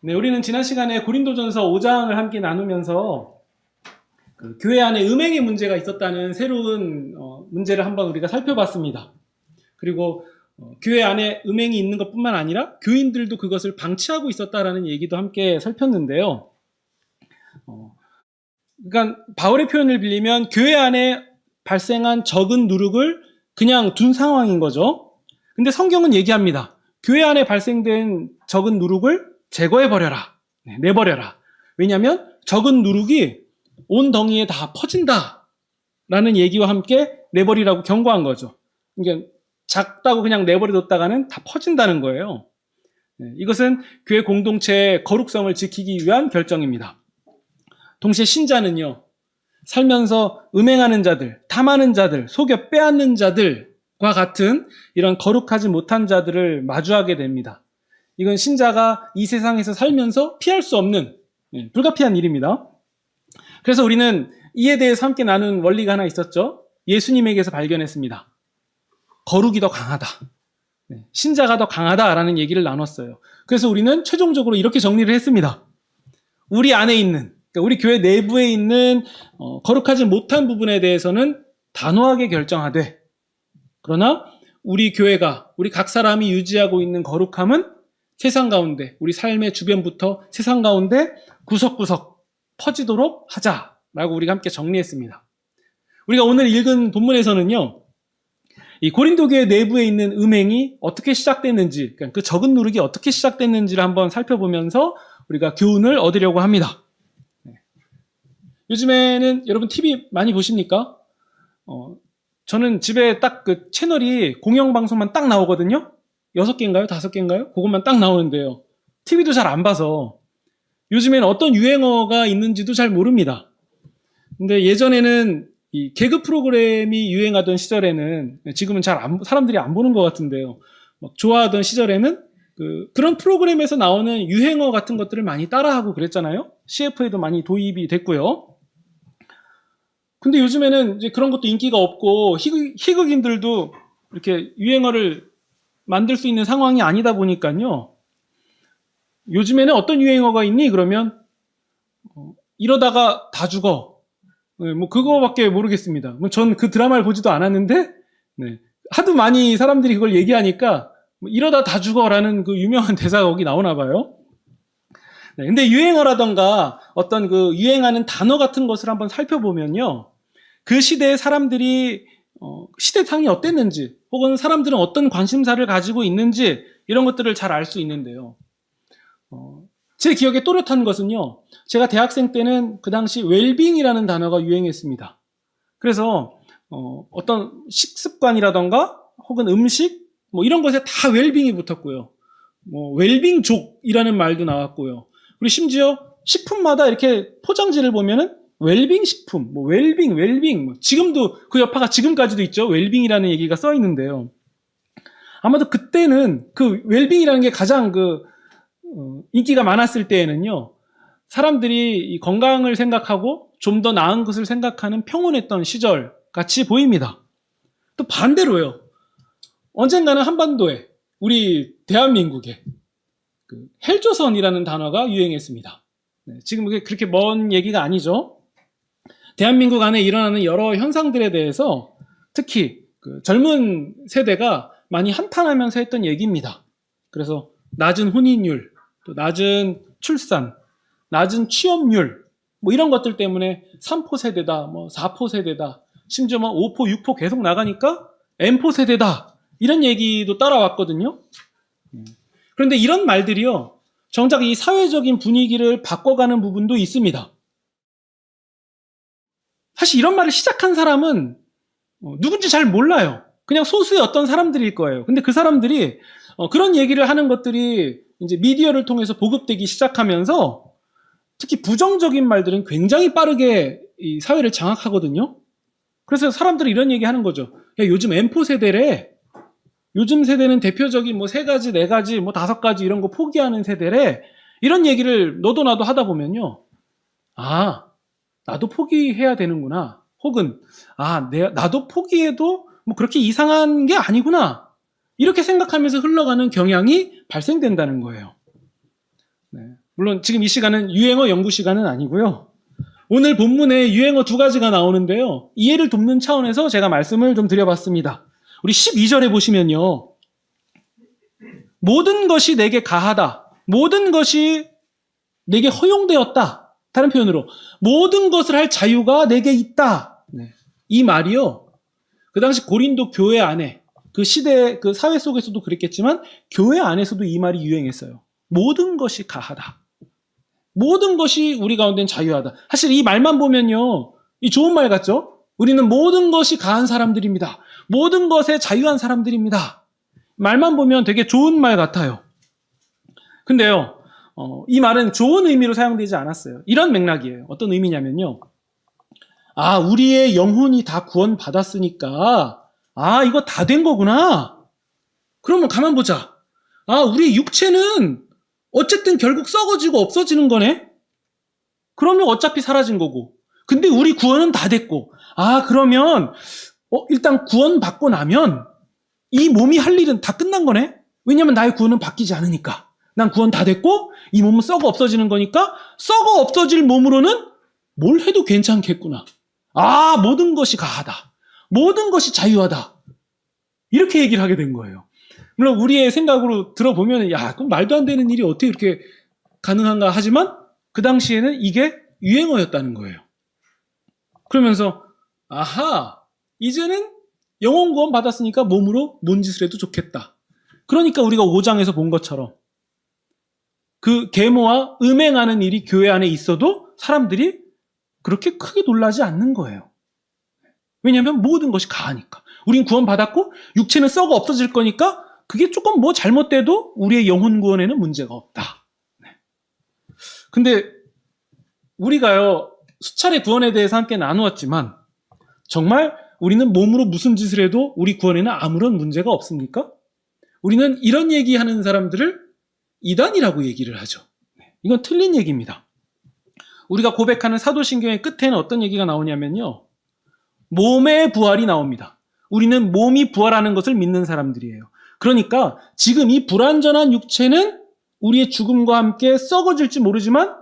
네, 우리는 지난 시간에 고린도전서 5장을 함께 나누면서 그 교회 안에 음행의 문제가 있었다는 새로운 문제를 한번 우리가 살펴봤습니다. 그리고 교회 안에 음행이 있는 것뿐만 아니라 교인들도 그것을 방치하고 있었다라는 얘기도 함께 살폈는데요. 그러니까 바울의 표현을 빌리면 교회 안에 발생한 적은 누룩을 그냥 둔 상황인 거죠. 근데 성경은 얘기합니다. 교회 안에 발생된 적은 누룩을 제거해버려라. 내버려라. 왜냐하면 적은 누룩이 온 덩이에 다 퍼진다. 라는 얘기와 함께 내버리라고 경고한 거죠. 그러니까 작다고 그냥 내버려뒀다가는 다 퍼진다는 거예요. 이것은 교회 공동체의 거룩성을 지키기 위한 결정입니다. 동시에 신자는요, 살면서 음행하는 자들, 탐하는 자들, 속여 빼앗는 자들과 같은 이런 거룩하지 못한 자들을 마주하게 됩니다. 이건 신자가 이 세상에서 살면서 피할 수 없는 불가피한 일입니다. 그래서 우리는 이에 대해서 함께 나눈 원리가 하나 있었죠. 예수님에게서 발견했습니다. 거룩이 더 강하다. 신자가 더 강하다라는 얘기를 나눴어요. 그래서 우리는 최종적으로 이렇게 정리를 했습니다. 우리 안에 있는, 그러니까 우리 교회 내부에 있는 거룩하지 못한 부분에 대해서는 단호하게 결정하되, 그러나 우리 교회가, 우리 각 사람이 유지하고 있는 거룩함은 세상 가운데, 우리 삶의 주변부터 세상 가운데 구석구석 퍼지도록 하자라고 우리가 함께 정리했습니다. 우리가 오늘 읽은 본문에서는요, 이 고린도 교회 내부에 있는 음행이 어떻게 시작됐는지, 그러니까 그 적은 누룩이 어떻게 시작됐는지를 한번 살펴보면서 우리가 교훈을 얻으려고 합니다. 요즘에는 여러분 TV 많이 보십니까? 저는 집에 딱 그 채널이 공영방송만 딱 나오거든요. 6개인가요? 5개인가요? 그것만 딱 나오는데요. TV도 잘 안 봐서 요즘에는 어떤 유행어가 있는지도 잘 모릅니다. 근데 예전에는 이 개그 프로그램이 유행하던 시절에는, 지금은 사람들이 안 보는 것 같은데요. 막 좋아하던 시절에는 그런 프로그램에서 나오는 유행어 같은 것들을 많이 따라하고 그랬잖아요. CF에도 많이 도입이 됐고요. 근데 요즘에는 이제 그런 것도 인기가 없고 희극인들도 이렇게 유행어를 만들 수 있는 상황이 아니다 보니까요. 요즘에는 어떤 유행어가 있니? 그러면 이러다가 다 죽어. 뭐 그거밖에 모르겠습니다. 전 그 드라마를 보지도 않았는데 하도 많이 사람들이 그걸 얘기하니까 이러다 다 죽어라는 그 유명한 대사가 거기 나오나 봐요. 근데 유행어라던가 어떤 그 유행하는 단어 같은 것을 한번 살펴보면요, 그 시대의 사람들이 시대상이 어땠는지, 혹은 사람들은 어떤 관심사를 가지고 있는지, 이런 것들을 잘 알 수 있는데요. 제 기억에 또렷한 것은요, 제가 대학생 때는 그 당시 웰빙이라는 단어가 유행했습니다. 그래서 어떤 식습관이라던가 혹은 음식 뭐 이런 것에 다 웰빙이 붙었고요. 뭐 웰빙족이라는 말도 나왔고요. 그리고 심지어 식품마다 이렇게 포장지를 보면은 웰빙 식품, 뭐 웰빙, 뭐 지금도 그 여파가 지금까지도 있죠. 웰빙이라는 얘기가 써 있는데요. 아마도 그때는 그 웰빙이라는 게 가장 인기가 많았을 때에는요, 사람들이 이 건강을 생각하고 좀 더 나은 것을 생각하는 평온했던 시절 같이 보입니다. 또 반대로요, 언젠가는 한반도에, 우리 대한민국에 헬조선이라는 단어가 유행했습니다. 지금 그게 그렇게 먼 얘기가 아니죠. 대한민국 안에 일어나는 여러 현상들에 대해서 특히 젊은 세대가 많이 한탄하면서 했던 얘기입니다. 그래서 낮은 혼인율, 또 낮은 출산, 낮은 취업률, 뭐 이런 것들 때문에 3포 세대다, 뭐 4포 세대다, 심지어 뭐 5포, 6포 계속 나가니까 M포 세대다, 이런 얘기도 따라왔거든요. 그런데 이런 말들이요, 정작 이 사회적인 분위기를 바꿔가는 부분도 있습니다. 사실 이런 말을 시작한 사람은 누군지 잘 몰라요. 그냥 소수의 어떤 사람들일 거예요. 근데 그 사람들이 그런 얘기를 하는 것들이 이제 미디어를 통해서 보급되기 시작하면서 특히 부정적인 말들은 굉장히 빠르게 이 사회를 장악하거든요. 그래서 사람들이 이런 얘기 하는 거죠. 야, 요즘 M4 세대래. 요즘 세대는 대표적인 뭐 3가지, 4가지, 뭐 5가지 이런 거 포기하는 세대래. 이런 얘기를 너도 나도 하다 보면요. 아, 나도 포기해야 되는구나. 혹은 나도 포기해도 뭐 그렇게 이상한 게 아니구나. 이렇게 생각하면서 흘러가는 경향이 발생된다는 거예요. 물론 지금 이 시간은 유행어 연구 시간은 아니고요. 오늘 본문에 유행어 두 가지가 나오는데요. 이해를 돕는 차원에서 제가 말씀을 좀 드려봤습니다. 우리 12절에 보시면요. 모든 것이 내게 가하다. 모든 것이 내게 허용되었다. 다른 표현으로 모든 것을 할 자유가 내게 있다. 네. 이 말이요. 그 당시 고린도 교회 안에 그 시대 그 사회 속에서도 그랬겠지만 교회 안에서도 이 말이 유행했어요. 모든 것이 가하다. 모든 것이 우리 가운데는 자유하다. 사실 이 말만 보면요. 이 좋은 말 같죠? 우리는 모든 것이 가한 사람들입니다. 모든 것에 자유한 사람들입니다. 말만 보면 되게 좋은 말 같아요. 근데요. 이 말은 좋은 의미로 사용되지 않았어요. 이런 맥락이에요. 어떤 의미냐면요. 아, 우리의 영혼이 다 구원받았으니까 이거 다 된 거구나. 그러면 가만 보자. 우리 육체는 어쨌든 결국 썩어지고 없어지는 거네. 그러면 어차피 사라진 거고. 근데 우리 구원은 다 됐고. 그러면 일단 구원받고 나면 이 몸이 할 일은 다 끝난 거네. 왜냐면 나의 구원은 바뀌지 않으니까. 난 구원 다 됐고 이 몸은 썩어 없어지는 거니까 썩어 없어질 몸으로는 뭘 해도 괜찮겠구나. 모든 것이 가하다. 모든 것이 자유하다. 이렇게 얘기를 하게 된 거예요. 물론 우리의 생각으로 들어보면 그럼 말도 안 되는 일이 어떻게 이렇게 가능한가 하지만 그 당시에는 이게 유행어였다는 거예요. 그러면서 이제는 영혼 구원 받았으니까 몸으로 뭔 짓을 해도 좋겠다. 그러니까 우리가 5장에서 본 것처럼 그 계모와 음행하는 일이 교회 안에 있어도 사람들이 그렇게 크게 놀라지 않는 거예요. 왜냐하면 모든 것이 가하니까. 우린 구원받았고 육체는 썩어 없어질 거니까 그게 조금 잘못돼도 우리의 영혼 구원에는 문제가 없다. 근데 우리가요 수차례 구원에 대해서 함께 나누었지만 정말 우리는 몸으로 무슨 짓을 해도 우리 구원에는 아무런 문제가 없습니까? 우리는 이런 얘기하는 사람들을 이단이라고 얘기를 하죠. 이건 틀린 얘기입니다. 우리가 고백하는 사도신경의 끝에는 어떤 얘기가 나오냐면요. 몸의 부활이 나옵니다. 우리는 몸이 부활하는 것을 믿는 사람들이에요. 그러니까 지금 이 불완전한 육체는 우리의 죽음과 함께 썩어질지 모르지만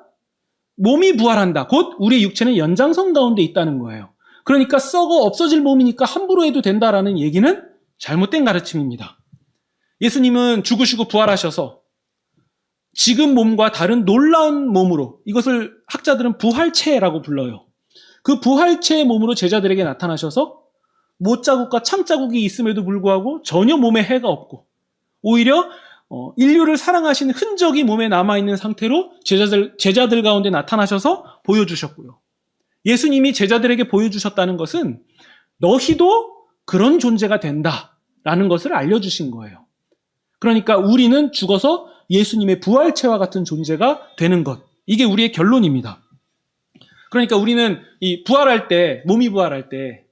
몸이 부활한다. 곧 우리의 육체는 연장선 가운데 있다는 거예요. 그러니까 썩어 없어질 몸이니까 함부로 해도 된다라는 얘기는 잘못된 가르침입니다. 예수님은 죽으시고 부활하셔서 지금 몸과 다른 놀라운 몸으로, 이것을 학자들은 부활체라고 불러요. 그 부활체의 몸으로 제자들에게 나타나셔서 못자국과 창자국이 있음에도 불구하고 전혀 몸에 해가 없고 오히려 인류를 사랑하신 흔적이 몸에 남아있는 상태로 제자들 가운데 나타나셔서 보여주셨고요. 예수님이 제자들에게 보여주셨다는 것은 너희도 그런 존재가 된다라는 것을 알려주신 거예요. 그러니까 우리는 죽어서 예수님의 부활체와 같은 존재가 되는 것. 이게 우리의 결론입니다. 그러니까 우리는 이 부활할 때, 몸이 부활할 때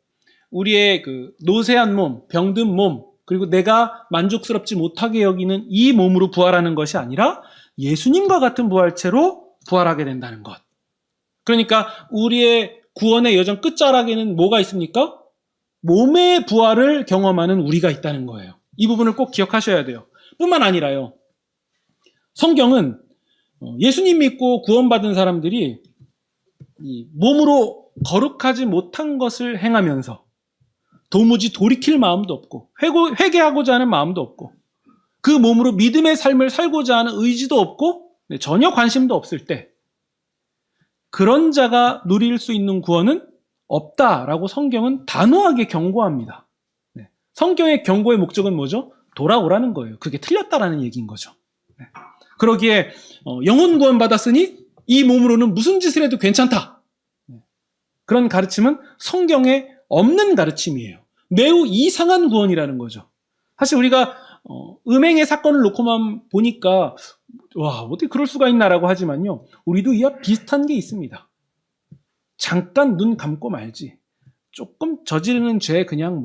우리의 그 노쇠한 몸, 병든 몸, 그리고 내가 만족스럽지 못하게 여기는 이 몸으로 부활하는 것이 아니라 예수님과 같은 부활체로 부활하게 된다는 것. 그러니까 우리의 구원의 여정 끝자락에는 뭐가 있습니까? 몸의 부활을 경험하는 우리가 있다는 거예요. 이 부분을 꼭 기억하셔야 돼요. 뿐만 아니라요. 성경은 예수님 믿고 구원받은 사람들이 이 몸으로 거룩하지 못한 것을 행하면서 도무지 돌이킬 마음도 없고 회개하고자 하는 마음도 없고 그 몸으로 믿음의 삶을 살고자 하는 의지도 없고 전혀 관심도 없을 때 그런 자가 누릴 수 있는 구원은 없다라고 성경은 단호하게 경고합니다. 성경의 경고의 목적은 뭐죠? 돌아오라는 거예요. 그게 틀렸다라는 얘기인 거죠. 그러기에 영혼 구원 받았으니 이 몸으로는 무슨 짓을 해도 괜찮다. 그런 가르침은 성경에 없는 가르침이에요. 매우 이상한 구원이라는 거죠. 사실 우리가 음행의 사건을 놓고만 보니까 와 어떻게 그럴 수가 있나라고 하지만요. 우리도 이와 비슷한 게 있습니다. 잠깐 눈 감고 말지. 조금 저지르는 죄 그냥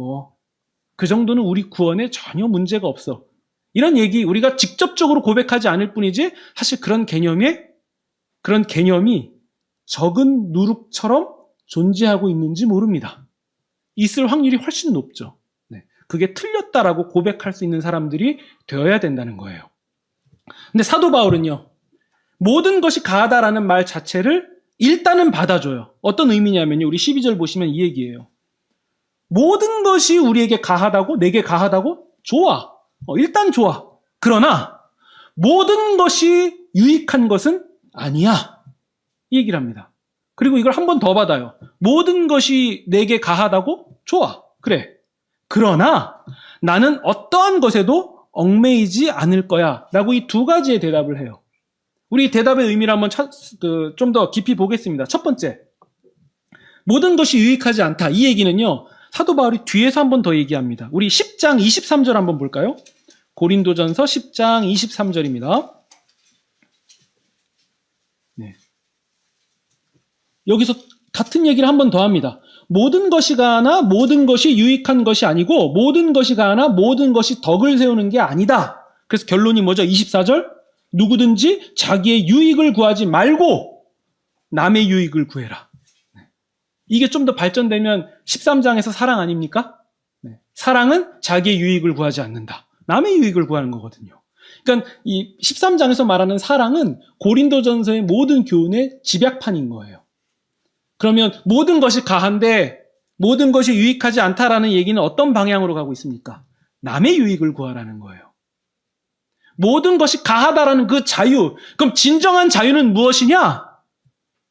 그 정도는 우리 구원에 전혀 문제가 없어. 이런 얘기 우리가 직접적으로 고백하지 않을 뿐이지 사실 그런 개념이 적은 누룩처럼 존재하고 있는지 모릅니다. 있을 확률이 훨씬 높죠. 그게 틀렸다라고 고백할 수 있는 사람들이 되어야 된다는 거예요. 근데 사도 바울은요. 모든 것이 가하다라는 말 자체를 일단은 받아줘요. 어떤 의미냐면요. 우리 12절 보시면 이 얘기예요. 모든 것이 우리에게 가하다고, 내게 가하다고? 좋아. 일단 좋아. 그러나 모든 것이 유익한 것은 아니야. 이 얘기를 합니다. 그리고 이걸 한 번 더 받아요. 모든 것이 내게 가하다고? 좋아. 그래. 그러나 나는 어떠한 것에도 얽매이지 않을 거야. 라고 이 두 가지의 대답을 해요. 우리 대답의 의미를 한번 좀 더 깊이 보겠습니다. 첫 번째. 모든 것이 유익하지 않다. 이 얘기는요. 사도 바울이 뒤에서 한 번 더 얘기합니다. 우리 10장 23절 한번 볼까요? 고린도전서 10장 23절입니다. 네. 여기서 같은 얘기를 한 번 더 합니다. 모든 것이 가하나 모든 것이 유익한 것이 아니고 모든 것이 가하나 모든 것이 덕을 세우는 게 아니다. 그래서 결론이 뭐죠? 24절. 누구든지 자기의 유익을 구하지 말고 남의 유익을 구해라. 이게 좀 더 발전되면 13장에서 사랑 아닙니까? 사랑은 자기의 유익을 구하지 않는다. 남의 유익을 구하는 거거든요. 그러니까 이 13장에서 말하는 사랑은 고린도전서의 모든 교훈의 집약판인 거예요. 그러면 모든 것이 가한데 모든 것이 유익하지 않다라는 얘기는 어떤 방향으로 가고 있습니까? 남의 유익을 구하라는 거예요. 모든 것이 가하다라는 그 자유. 그럼 진정한 자유는 무엇이냐?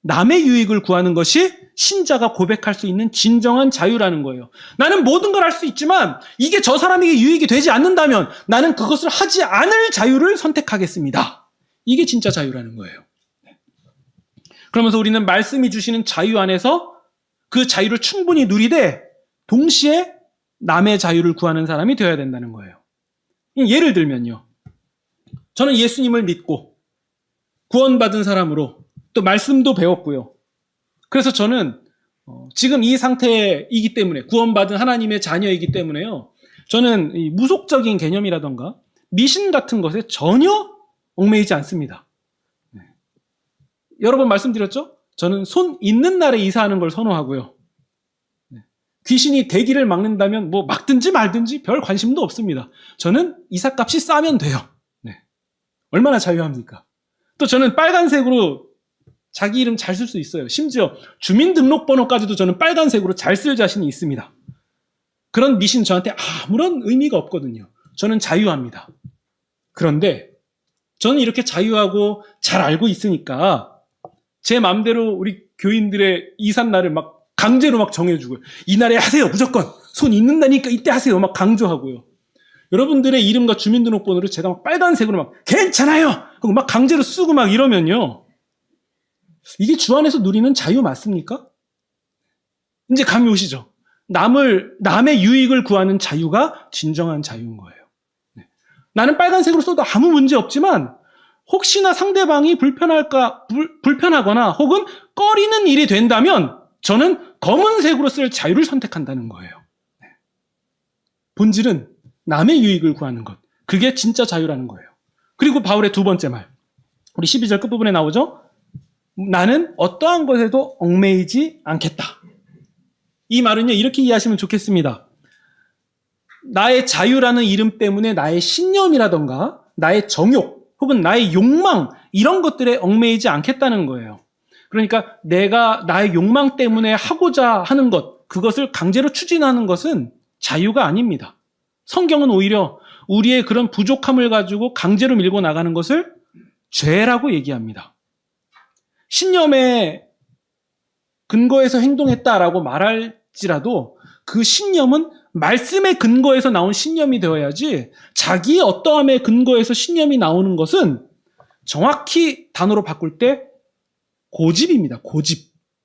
남의 유익을 구하는 것이 신자가 고백할 수 있는 진정한 자유라는 거예요. 나는 모든 걸 할 수 있지만 이게 저 사람에게 유익이 되지 않는다면 나는 그것을 하지 않을 자유를 선택하겠습니다. 이게 진짜 자유라는 거예요. 그러면서 우리는 말씀이 주시는 자유 안에서 그 자유를 충분히 누리되 동시에 남의 자유를 구하는 사람이 되어야 된다는 거예요. 예를 들면요. 저는 예수님을 믿고 구원받은 사람으로 또 말씀도 배웠고요. 그래서 저는 지금 이 상태이기 때문에 구원받은 하나님의 자녀이기 때문에요. 저는 이 무속적인 개념이라던가 미신 같은 것에 전혀 얽매이지 않습니다. 네. 여러 번 말씀드렸죠? 저는 손 있는 날에 이사하는 걸 선호하고요. 네. 귀신이 대기를 막는다면 뭐 막든지 말든지 별 관심도 없습니다. 저는 이삿값이 싸면 돼요. 네. 얼마나 자유합니까? 또 저는 빨간색으로 자기 이름 잘 쓸 수 있어요. 심지어 주민등록번호까지도 저는 빨간색으로 잘 쓸 자신이 있습니다. 그런 미신 저한테 아무런 의미가 없거든요. 저는 자유합니다. 그런데 저는 이렇게 자유하고 잘 알고 있으니까 제 마음대로 우리 교인들의 이삿날을 막 강제로 막 정해주고요. 이날에 하세요. 무조건. 손 있는다니까 이때 하세요. 막 강조하고요. 여러분들의 이름과 주민등록번호를 제가 막 빨간색으로 막 괜찮아요. 하고 막 강제로 쓰고 막 이러면요. 이게 주 안에서 누리는 자유 맞습니까? 이제 감이 오시죠? 남의 유익을 구하는 자유가 진정한 자유인 거예요. 네. 나는 빨간색으로 써도 아무 문제 없지만 혹시나 상대방이 불편하거나 혹은 꺼리는 일이 된다면 저는 검은색으로 쓸 자유를 선택한다는 거예요. 네. 본질은 남의 유익을 구하는 것. 그게 진짜 자유라는 거예요. 그리고 바울의 두 번째 말. 우리 12절 끝부분에 나오죠? 나는 어떠한 것에도 얽매이지 않겠다. 이 말은요, 이렇게 이해하시면 좋겠습니다. 나의 자유라는 이름 때문에 나의 신념이라던가 나의 정욕 혹은 나의 욕망 이런 것들에 얽매이지 않겠다는 거예요. 그러니까 내가 나의 욕망 때문에 하고자 하는 것, 그것을 강제로 추진하는 것은 자유가 아닙니다. 성경은 오히려 우리의 그런 부족함을 가지고 강제로 밀고 나가는 것을 죄라고 얘기합니다. 신념의 근거에서 행동했다라고 말할지라도 그 신념은 말씀의 근거에서 나온 신념이 되어야지 자기의 어떠함의 근거에서 신념이 나오는 것은 정확히 단어로 바꿀 때 고집입니다.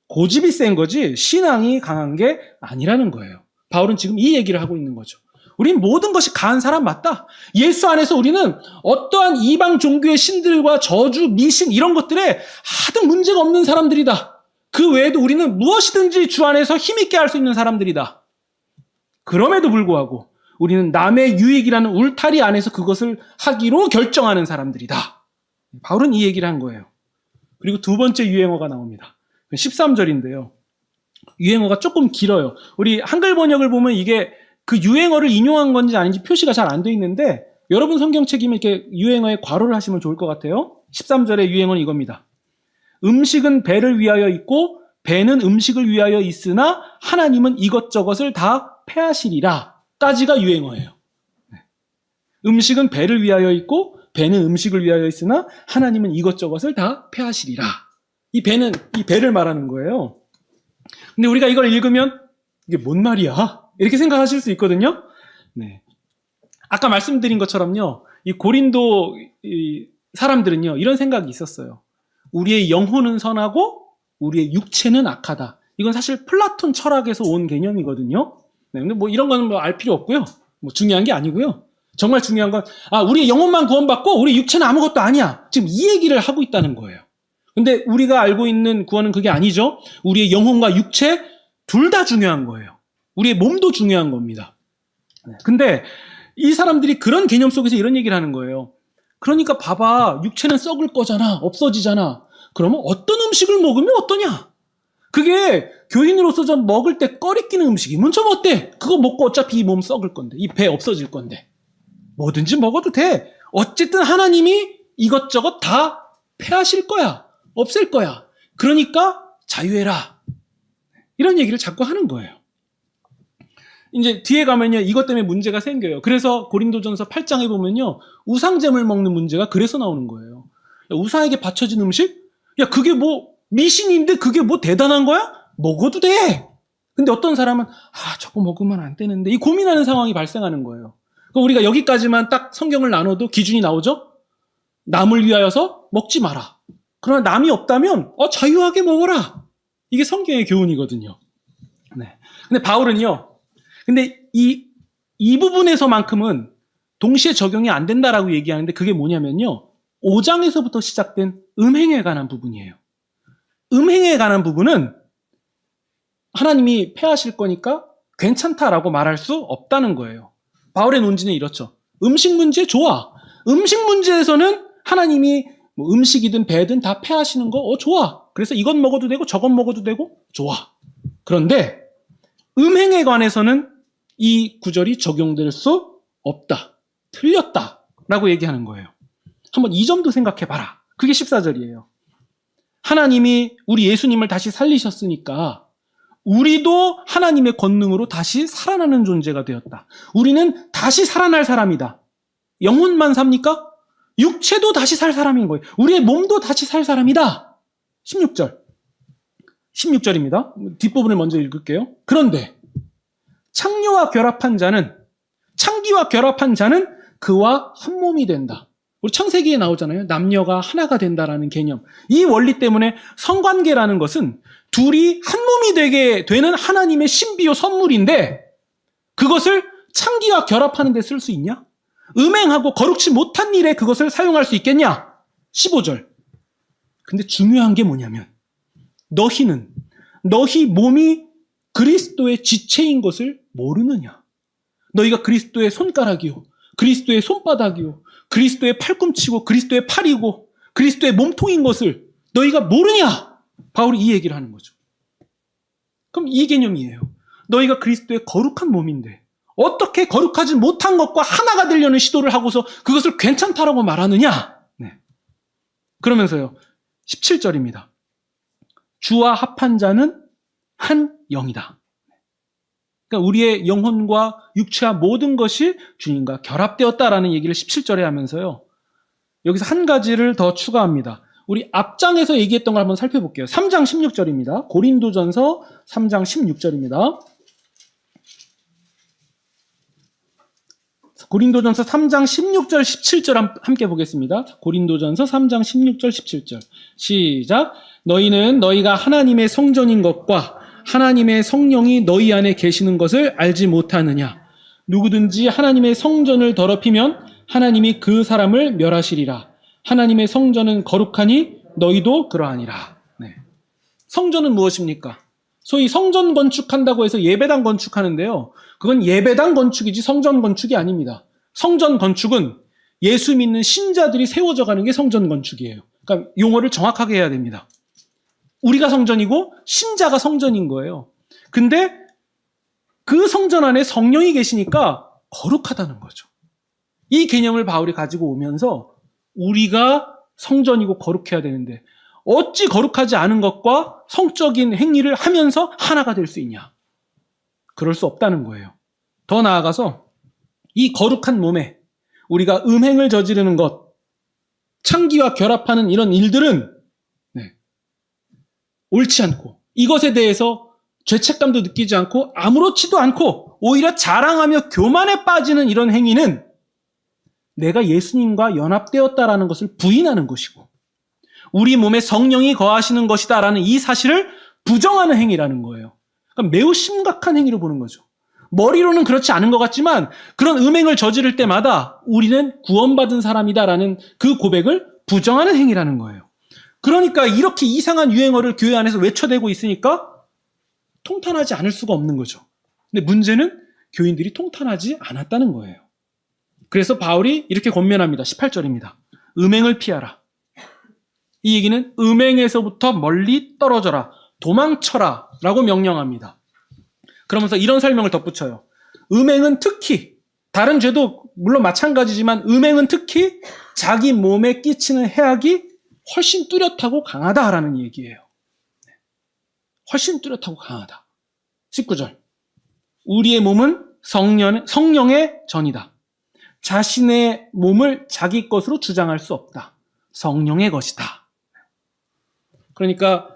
고집이 센 거지 신앙이 강한 게 아니라는 거예요. 바울은 지금 이 얘기를 하고 있는 거죠. 우린 모든 것이 가한 사람 맞다. 예수 안에서 우리는 어떠한 이방 종교의 신들과 저주, 미신 이런 것들에 하등 문제가 없는 사람들이다. 그 외에도 우리는 무엇이든지 주 안에서 힘있게 할 수 있는 사람들이다. 그럼에도 불구하고 우리는 남의 유익이라는 울타리 안에서 그것을 하기로 결정하는 사람들이다. 바울은 이 얘기를 한 거예요. 그리고 두 번째 유행어가 나옵니다. 13절인데요. 유행어가 조금 길어요. 우리 한글 번역을 보면 이게 그 유행어를 인용한 건지 아닌지 표시가 잘 안 돼 있는데 여러분 성경책이면 이렇게 유행어에 괄호를 하시면 좋을 것 같아요. 13절의 유행어는 이겁니다. 음식은 배를 위하여 있고 배는 음식을 위하여 있으나 하나님은 이것저것을 다 패하시리라 까지가 유행어예요. 음식은 배를 위하여 있고 배는 음식을 위하여 있으나 하나님은 이것저것을 다 패하시리라. 이 배는 이 배를 말하는 거예요. 근데 우리가 이걸 읽으면 이게 뭔 말이야? 이렇게 생각하실 수 있거든요. 네. 아까 말씀드린 것처럼요. 이 고린도 사람들은요. 이런 생각이 있었어요. 우리의 영혼은 선하고 우리의 육체는 악하다. 이건 사실 플라톤 철학에서 온 개념이거든요. 네, 근데 뭐 이런 거는 뭐 알 필요 없고요. 뭐 중요한 게 아니고요. 정말 중요한 건 우리의 영혼만 구원받고 우리 육체는 아무것도 아니야. 지금 이 얘기를 하고 있다는 거예요. 근데 우리가 알고 있는 구원은 그게 아니죠. 우리의 영혼과 육체 둘 다 중요한 거예요. 우리의 몸도 중요한 겁니다. 근데 이 사람들이 그런 개념 속에서 이런 얘기를 하는 거예요. 그러니까 봐봐. 육체는 썩을 거잖아. 없어지잖아. 그러면 어떤 음식을 먹으면 어떠냐? 그게 교인으로서 좀 먹을 때 꺼리끼는 음식이면 좀 어때? 그거 먹고 어차피 이 몸 썩을 건데. 이 배 없어질 건데. 뭐든지 먹어도 돼. 어쨌든 하나님이 이것저것 다 패하실 거야. 없앨 거야. 그러니까 자유해라. 이런 얘기를 자꾸 하는 거예요. 이제 뒤에 가면요. 이것 때문에 문제가 생겨요. 그래서 고린도전서 8장에 보면요. 우상제물 먹는 문제가 그래서 나오는 거예요. 야, 우상에게 바쳐진 음식? 야, 그게 뭐 미신인데 그게 뭐 대단한 거야? 먹어도 돼. 근데 어떤 사람은 저거 먹으면 안 되는데 이 고민하는 상황이 발생하는 거예요. 그럼 우리가 여기까지만 딱 성경을 나눠도 기준이 나오죠? 남을 위하여서 먹지 마라. 그러나 남이 없다면 자유하게 먹어라. 이게 성경의 교훈이거든요. 네. 근데 바울은요. 근데 이 부분에서만큼은 동시에 적용이 안 된다라고 얘기하는데 그게 뭐냐면요. 5장에서부터 시작된 음행에 관한 부분이에요. 음행에 관한 부분은 하나님이 패하실 거니까 괜찮다라고 말할 수 없다는 거예요. 바울의 논지는 이렇죠. 음식 문제 좋아. 음식 문제에서는 하나님이 뭐 음식이든 배든 다 패하시는 거 좋아. 그래서 이건 먹어도 되고 저건 먹어도 되고 좋아. 그런데 음행에 관해서는 이 구절이 적용될 수 없다. 틀렸다. 라고 얘기하는 거예요. 한번 이 점도 생각해 봐라. 그게 14절이에요. 하나님이 우리 예수님을 다시 살리셨으니까 우리도 하나님의 권능으로 다시 살아나는 존재가 되었다. 우리는 다시 살아날 사람이다. 영혼만 삽니까? 육체도 다시 살 사람인 거예요. 우리의 몸도 다시 살 사람이다. 16절. 16절입니다. 뒷부분을 먼저 읽을게요. 그런데 창녀와 결합한 자는 창기와 결합한 자는 그와 한 몸이 된다. 우리 창세기에 나오잖아요. 남녀가 하나가 된다라는 개념. 이 원리 때문에 성관계라는 것은 둘이 한 몸이 되게 되는 하나님의 신비요 선물인데 그것을 창기와 결합하는 데 쓸 수 있냐? 음행하고 거룩치 못한 일에 그것을 사용할 수 있겠냐? 15절. 근데 중요한 게 뭐냐면 너희 몸이 그리스도의 지체인 것을 모르느냐? 너희가 그리스도의 손가락이요, 그리스도의 손바닥이요, 그리스도의 팔꿈치고 그리스도의 팔이고 그리스도의 몸통인 것을 너희가 모르냐? 바울이 이 얘기를 하는 거죠. 그럼 이 개념이에요. 너희가 그리스도의 거룩한 몸인데 어떻게 거룩하지 못한 것과 하나가 되려는 시도를 하고서 그것을 괜찮다라고 말하느냐? 네. 그러면서요. 17절입니다. 주와 합한 자는 한 영이다. 그러니까 우리의 영혼과 육체와 모든 것이 주님과 결합되었다라는 얘기를 17절에 하면서요. 여기서 한 가지를 더 추가합니다. 우리 앞장에서 얘기했던 걸 한번 살펴볼게요. 3장 16절입니다. 고린도전서 3장 16절입니다. 고린도전서 3장 16절 17절 함께 보겠습니다. 고린도전서 3장 16절 17절 시작. 너희는 너희가 하나님의 성전인 것과 하나님의 성령이 너희 안에 계시는 것을 알지 못하느냐? 누구든지 하나님의 성전을 더럽히면 하나님이 그 사람을 멸하시리라. 하나님의 성전은 거룩하니 너희도 그러하니라. 네. 성전은 무엇입니까? 소위 성전 건축한다고 해서 예배당 건축하는데요. 그건 예배당 건축이지 성전 건축이 아닙니다. 성전 건축은 예수 믿는 신자들이 세워져 가는 게 성전 건축이에요. 그러니까 용어를 정확하게 해야 됩니다. 우리가 성전이고 신자가 성전인 거예요. 근데 그 성전 안에 성령이 계시니까 거룩하다는 거죠. 이 개념을 바울이 가지고 오면서 우리가 성전이고 거룩해야 되는데 어찌 거룩하지 않은 것과 성적인 행위를 하면서 하나가 될 수 있냐? 그럴 수 없다는 거예요. 더 나아가서 이 거룩한 몸에 우리가 음행을 저지르는 것, 창기와 결합하는 이런 일들은 옳지 않고 이것에 대해서 죄책감도 느끼지 않고 아무렇지도 않고 오히려 자랑하며 교만에 빠지는 이런 행위는 내가 예수님과 연합되었다라는 것을 부인하는 것이고 우리 몸에 성령이 거하시는 것이다라는 이 사실을 부정하는 행위라는 거예요. 그러니까 매우 심각한 행위로 보는 거죠. 머리로는 그렇지 않은 것 같지만 그런 음행을 저지를 때마다 우리는 구원받은 사람이다라는 그 고백을 부정하는 행위라는 거예요. 그러니까 이렇게 이상한 유행어를 교회 안에서 외쳐대고 있으니까 통탄하지 않을 수가 없는 거죠. 근데 문제는 교인들이 통탄하지 않았다는 거예요. 그래서 바울이 이렇게 권면합니다. 18절입니다. 음행을 피하라. 이 얘기는 음행에서부터 멀리 떨어져라. 도망쳐라. 라고 명령합니다. 그러면서 이런 설명을 덧붙여요. 음행은 특히, 다른 죄도 물론 마찬가지지만 음행은 특히 자기 몸에 끼치는 해악이 훨씬 뚜렷하고 강하다라는 얘기예요. 훨씬 뚜렷하고 강하다. 19절. 우리의 몸은 성령의 전이다. 자신의 몸을 자기 것으로 주장할 수 없다. 성령의 것이다. 그러니까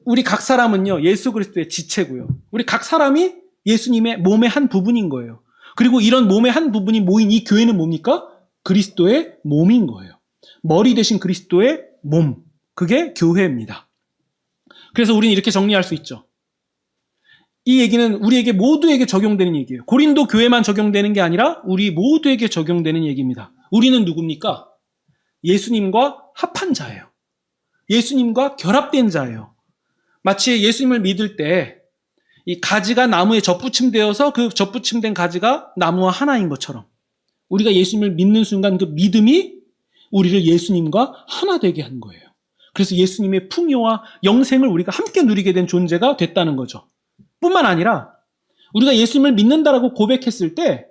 우리 각 사람은요, 예수 그리스도의 지체고요. 우리 각 사람이 예수님의 몸의 한 부분인 거예요. 그리고 이런 몸의 한 부분이 모인 이 교회는 뭡니까? 그리스도의 몸인 거예요. 머리 대신 그리스도의 몸. 그게 교회입니다. 그래서 우리는 이렇게 정리할 수 있죠. 이 얘기는 우리에게 모두에게 적용되는 얘기예요. 고린도 교회만 적용되는 게 아니라 우리 모두에게 적용되는 얘기입니다. 우리는 누굽니까? 예수님과 합한 자예요. 예수님과 결합된 자예요. 마치 예수님을 믿을 때 이 가지가 나무에 접붙임되어서 그 접붙임된 가지가 나무와 하나인 것처럼 우리가 예수님을 믿는 순간 그 믿음이 우리를 예수님과 하나 되게 한 거예요. 그래서 예수님의 풍요와 영생을 우리가 함께 누리게 된 존재가 됐다는 거죠. 뿐만 아니라 우리가 예수님을 믿는다라고 고백했을 때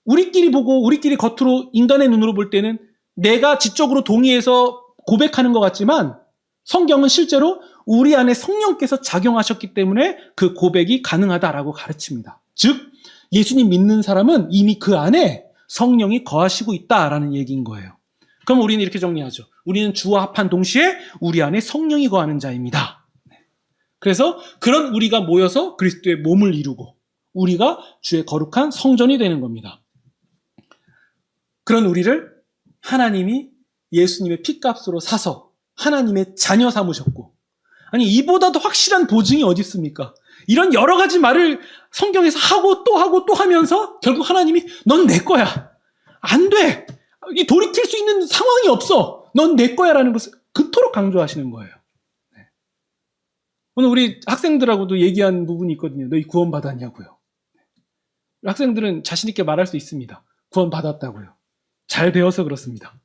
우리끼리 보고 우리끼리 겉으로 인간의 눈으로 볼 때는 내가 지적으로 동의해서 고백하는 것 같지만 성경은 실제로 우리 안에 성령께서 작용하셨기 때문에 그 고백이 가능하다라고 가르칩니다. 즉 예수님 믿는 사람은 이미 그 안에 성령이 거하시고 있다라는 얘기인 거예요. 그럼 우리는 이렇게 정리하죠. 우리는 주와 합한 동시에 우리 안에 성령이 거하는 자입니다. 그래서 그런 우리가 모여서 그리스도의 몸을 이루고 우리가 주의 거룩한 성전이 되는 겁니다. 그런 우리를 하나님이 예수님의 피값으로 사서 하나님의 자녀 삼으셨고 아니 이보다 더 확실한 보증이 어디 있습니까? 이런 여러 가지 말을 성경에서 하고 또 하면서 결국 하나님이 넌 내 거야. 안 돼. 이 돌이킬 수 있는 상황이 없어. 넌 내 거야라는 것을 그토록 강조하시는 거예요. 오늘 우리 학생들하고도 얘기한 부분이 있거든요. 너희 구원 받았냐고요. 학생들은 자신 있게 말할 수 있습니다. 구원 받았다고요. 잘 배워서 그렇습니다.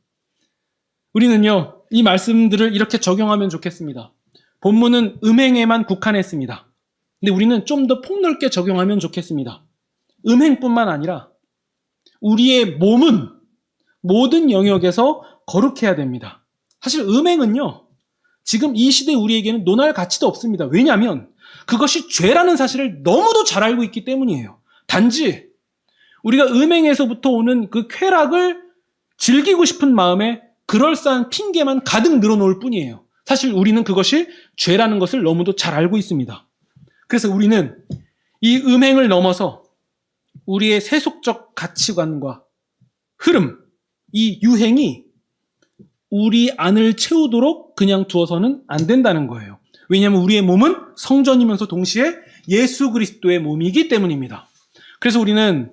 우리는요, 이 말씀들을 이렇게 적용하면 좋겠습니다. 본문은 음행에만 국한했습니다. 근데 우리는 좀 더 폭넓게 적용하면 좋겠습니다. 음행뿐만 아니라 우리의 몸은 모든 영역에서 거룩해야 됩니다. 사실 음행은요, 지금 이 시대 우리에게는 논할 가치도 없습니다. 왜냐하면 그것이 죄라는 사실을 너무도 잘 알고 있기 때문이에요. 단지 우리가 음행에서부터 오는 그 쾌락을 즐기고 싶은 마음에 그럴싸한 핑계만 가득 늘어놓을 뿐이에요. 사실 우리는 그것이 죄라는 것을 너무도 잘 알고 있습니다. 그래서 우리는 이 음행을 넘어서 우리의 세속적 가치관과 흐름, 이 유행이 우리 안을 채우도록 그냥 두어서는 안 된다는 거예요. 왜냐하면 우리의 몸은 성전이면서 동시에 예수 그리스도의 몸이기 때문입니다. 그래서 우리는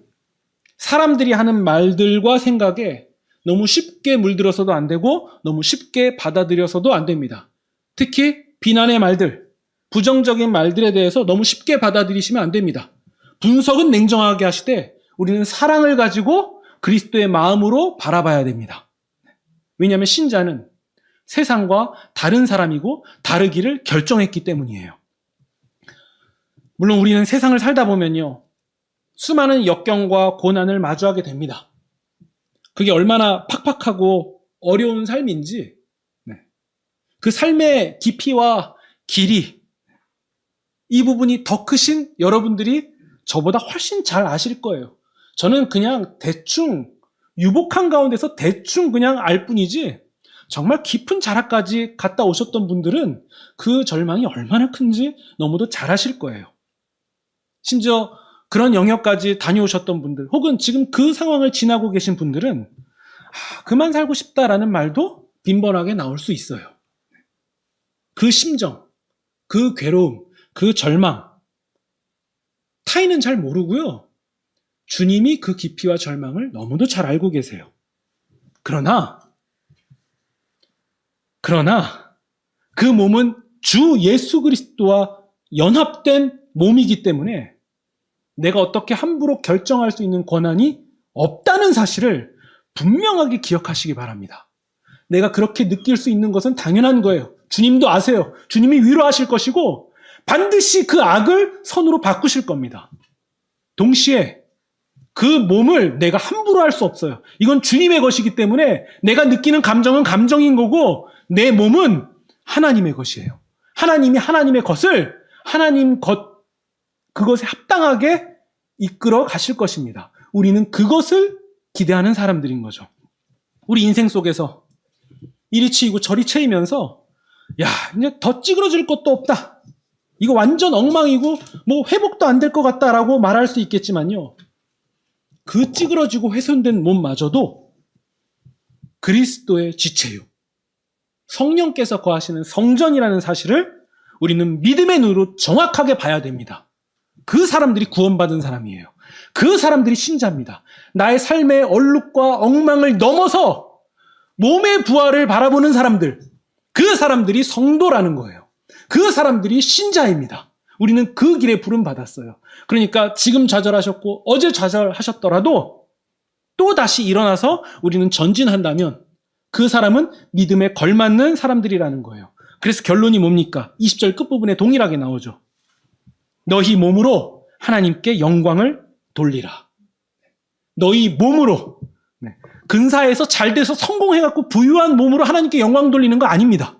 사람들이 하는 말들과 생각에 너무 쉽게 물들어서도 안 되고 너무 쉽게 받아들여서도 안 됩니다. 특히 비난의 말들, 부정적인 말들에 대해서 너무 쉽게 받아들이시면 안 됩니다. 분석은 냉정하게 하시되 우리는 사랑을 가지고 그리스도의 마음으로 바라봐야 됩니다. 왜냐하면 신자는 세상과 다른 사람이고 다르기를 결정했기 때문이에요. 물론 우리는 세상을 살다 보면요, 수많은 역경과 고난을 마주하게 됩니다. 그게 얼마나 팍팍하고 어려운 삶인지 그 삶의 깊이와 길이, 이 부분이 더 크신 여러분들이 저보다 훨씬 잘 아실 거예요. 저는 그냥 대충 유복한 가운데서 대충 그냥 알 뿐이지, 정말 깊은 자락까지 갔다 오셨던 분들은 그 절망이 얼마나 큰지 너무도 잘 아실 거예요. 심지어 그런 영역까지 다녀오셨던 분들, 혹은 지금 그 상황을 지나고 계신 분들은 그만 살고 싶다라는 말도 빈번하게 나올 수 있어요. 그 심정, 그 괴로움, 그 절망, 타인은 잘 모르고요. 주님이 그 깊이와 절망을 너무도 잘 알고 계세요. 그러나 그 몸은 주 예수 그리스도와 연합된 몸이기 때문에 내가 어떻게 함부로 결정할 수 있는 권한이 없다는 사실을 분명하게 기억하시기 바랍니다. 내가 그렇게 느낄 수 있는 것은 당연한 거예요. 주님도 아세요. 주님이 위로하실 것이고 반드시 그 악을 선으로 바꾸실 겁니다. 동시에 그 몸을 내가 함부로 할 수 없어요. 이건 주님의 것이기 때문에 내가 느끼는 감정은 감정인 거고 내 몸은 하나님의 것이에요. 하나님이 하나님의 것을 그것에 합당하게 이끌어 가실 것입니다. 우리는 그것을 기대하는 사람들인 거죠. 우리 인생 속에서 이리 치이고 저리 채이면서 이제 더 찌그러질 것도 없다. 이거 완전 엉망이고 뭐 회복도 안 될 것 같다라고 말할 수 있겠지만요. 그 찌그러지고 훼손된 몸마저도 그리스도의 지체요, 성령께서 거하시는 성전이라는 사실을 우리는 믿음의 눈으로 정확하게 봐야 됩니다. 그 사람들이 구원받은 사람이에요. 그 사람들이 신자입니다. 나의 삶의 얼룩과 엉망을 넘어서 몸의 부활을 바라보는 사람들, 그 사람들이 성도라는 거예요. 그 사람들이 신자입니다. 우리는 그 길에 부름받았어요. 그러니까 지금 좌절하셨고 어제 좌절하셨더라도 또 다시 일어나서 우리는 전진한다면 그 사람은 믿음에 걸맞는 사람들이라는 거예요. 그래서 결론이 뭡니까? 20절 끝부분에 동일하게 나오죠. 너희 몸으로 하나님께 영광을 돌리라. 너희 몸으로, 근사해서 잘 돼서 성공해갖고 부유한 몸으로 하나님께 영광 돌리는 거 아닙니다.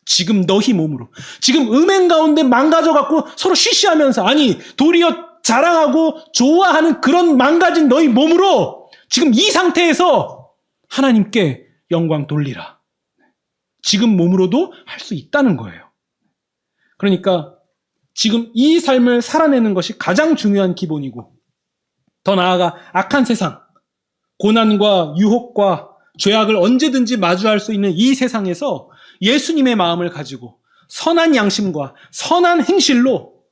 지금 너희 몸으로, 지금 음행 가운데 망가져갖고 서로 쉬쉬하면서, 아니 도리어 자랑하고 좋아하는 그런 망가진 너희 몸으로 지금 이 상태에서 하나님께 영광 돌리라. 지금 몸으로도 할 수 있다는 거예요. 그러니까 지금 이 삶을 살아내는 것이 가장 중요한 기본이고, 더 나아가 악한 세상, 고난과 유혹과 죄악을 언제든지 마주할 수 있는 이 세상에서 예수님의 마음을 가지고 선한 양심과 선한 행실로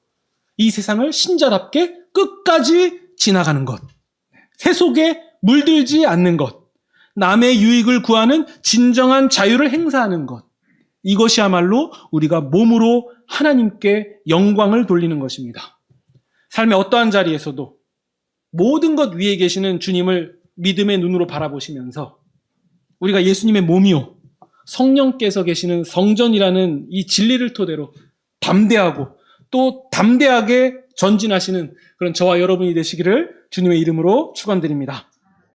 이 세상을 신자답게 끝까지 지나가는 것, 세속에 물들지 않는 것, 남의 유익을 구하는 진정한 자유를 행사하는 것, 이것이야말로 우리가 몸으로 하나님께 영광을 돌리는 것입니다. 삶의 어떠한 자리에서도 모든 것 위에 계시는 주님을 믿음의 눈으로 바라보시면서 우리가 예수님의 몸이요, 성령께서 계시는 성전이라는 이 진리를 토대로 담대하고 또 담대하게 전진하시는 그런 저와 여러분이 되시기를 주님의 이름으로 축원드립니다.